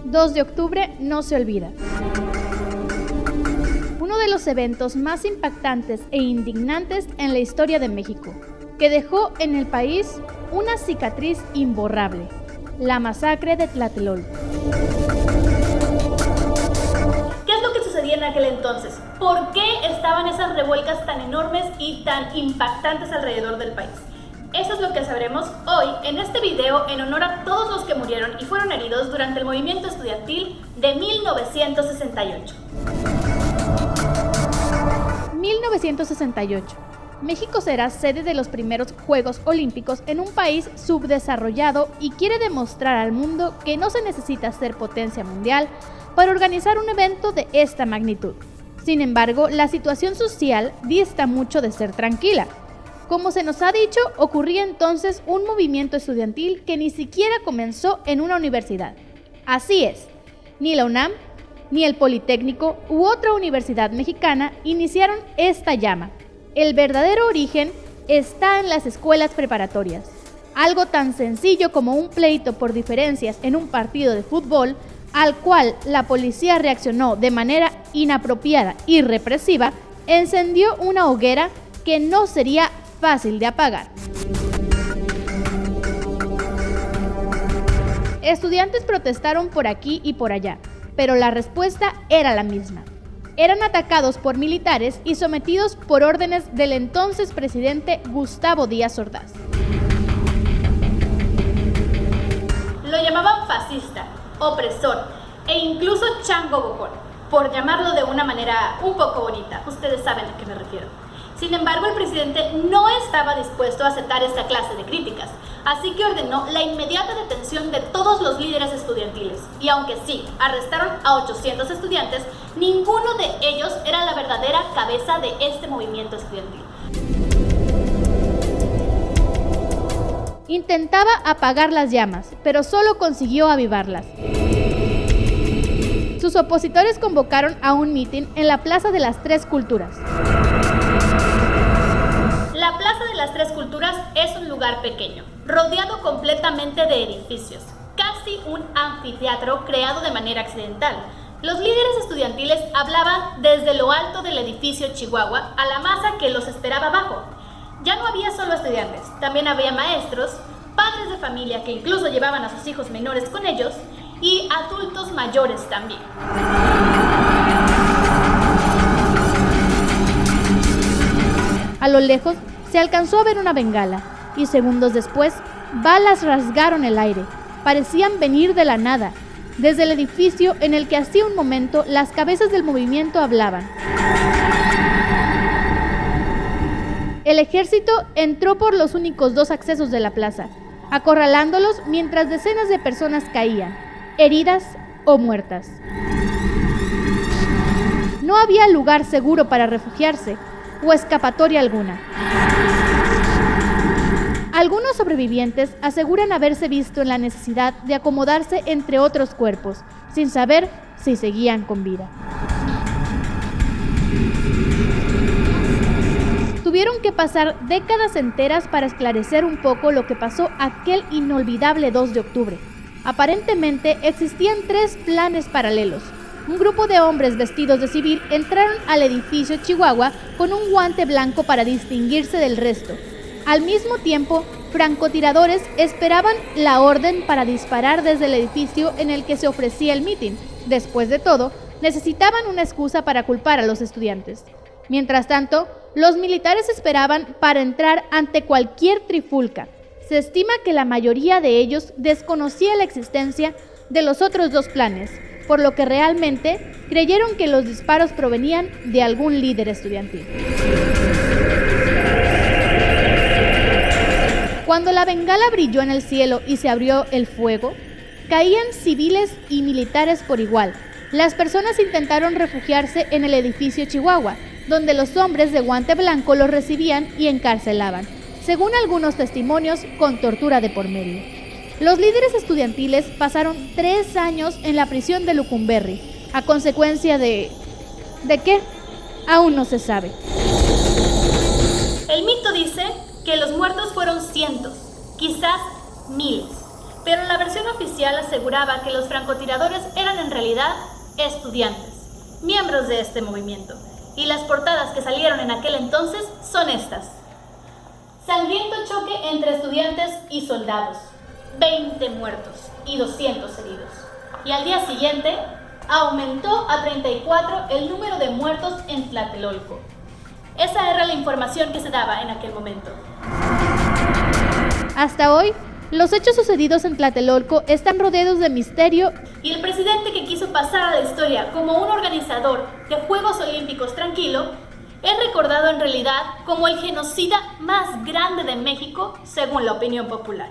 2 de octubre no se olvida. Uno de los eventos más impactantes e indignantes en la historia de México, que dejó en el país una cicatriz imborrable: la masacre de Tlatelolco. ¿Qué es lo que sucedía en aquel entonces? ¿Por qué estaban esas revuelcas tan enormes y tan impactantes alrededor del país? Eso es lo que sabremos hoy en este video en honor a todos los que murieron y fueron heridos durante el movimiento estudiantil de 1968. 1968. México será sede de los primeros Juegos Olímpicos en un país subdesarrollado y quiere demostrar al mundo que no se necesita ser potencia mundial para organizar un evento de esta magnitud. Sin embargo, la situación social dista mucho de ser tranquila. Como se nos ha dicho, ocurría entonces un movimiento estudiantil que ni siquiera comenzó en una universidad. Así es, ni la UNAM, ni el Politécnico u otra universidad mexicana iniciaron esta llama. El verdadero origen está en las escuelas preparatorias. Algo tan sencillo como un pleito por diferencias en un partido de fútbol, al cual la policía reaccionó de manera inapropiada y represiva, encendió una hoguera que no sería fácil de apagar. Estudiantes protestaron por aquí y por allá, pero la respuesta era la misma. Eran atacados por militares y sometidos por órdenes del entonces presidente Gustavo Díaz Ordaz. Lo llamaban fascista, opresor e incluso chango bocón, por llamarlo de una manera un poco bonita. Ustedes saben a qué me refiero. Sin embargo, el presidente no estaba dispuesto a aceptar esta clase de críticas, así que ordenó la inmediata detención de todos los líderes estudiantiles. Y aunque sí, arrestaron a 800 estudiantes, ninguno de ellos era la verdadera cabeza de este movimiento estudiantil. Intentaba apagar las llamas, pero solo consiguió avivarlas. Sus opositores convocaron a un mitin en la Plaza de las Tres Culturas. La Plaza de las Tres Culturas es un lugar pequeño, rodeado completamente de edificios, casi un anfiteatro creado de manera accidental. Los líderes estudiantiles hablaban desde lo alto del edificio Chihuahua a la masa que los esperaba abajo. Ya no había solo estudiantes, también había maestros, padres de familia que incluso llevaban a sus hijos menores con ellos, y adultos mayores también. A lo lejos se alcanzó a ver una bengala, y segundos después, balas rasgaron el aire. Parecían venir de la nada, desde el edificio en el que hacía un momento las cabezas del movimiento hablaban. El ejército entró por los únicos 2 accesos de la plaza, acorralándolos mientras decenas de personas caían, heridas o muertas. No había lugar seguro para refugiarse o escapatoria alguna. Algunos sobrevivientes aseguran haberse visto en la necesidad de acomodarse entre otros cuerpos, sin saber si seguían con vida. Tuvieron que pasar décadas enteras para esclarecer un poco lo que pasó aquel inolvidable 2 de octubre. Aparentemente existían 3 planes paralelos. Un grupo de hombres vestidos de civil entraron al edificio Chihuahua con un guante blanco para distinguirse del resto. Al mismo tiempo, francotiradores esperaban la orden para disparar desde el edificio en el que se ofrecía el mitin. Después de todo, necesitaban una excusa para culpar a los estudiantes. Mientras tanto, los militares esperaban para entrar ante cualquier trifulca. Se estima que la mayoría de ellos desconocía la existencia de los otros 2 planes, por lo que realmente creyeron que los disparos provenían de algún líder estudiantil. Cuando la bengala brilló en el cielo y se abrió el fuego, caían civiles y militares por igual. Las personas intentaron refugiarse en el edificio Chihuahua, donde los hombres de guante blanco los recibían y encarcelaban, según algunos testimonios, con tortura de por medio. Los líderes estudiantiles pasaron 3 años en la prisión de Lecumberri, a consecuencia ¿de qué? Aún no se sabe. El mito dice que los muertos fueron cientos, quizás miles, pero la versión oficial aseguraba que los francotiradores eran en realidad estudiantes, miembros de este movimiento, y las portadas que salieron en aquel entonces son estas: sangriento choque entre estudiantes y soldados, 20 muertos y 200 heridos. Y al día siguiente, aumentó a 34 el número de muertos en Tlatelolco. Esa era la información que se daba en aquel momento. Hasta hoy, los hechos sucedidos en Tlatelolco están rodeados de misterio Y el presidente que quiso pasar a la historia como un organizador de Juegos Olímpicos tranquilo, es recordado en realidad como el genocida más grande de México, según la opinión popular.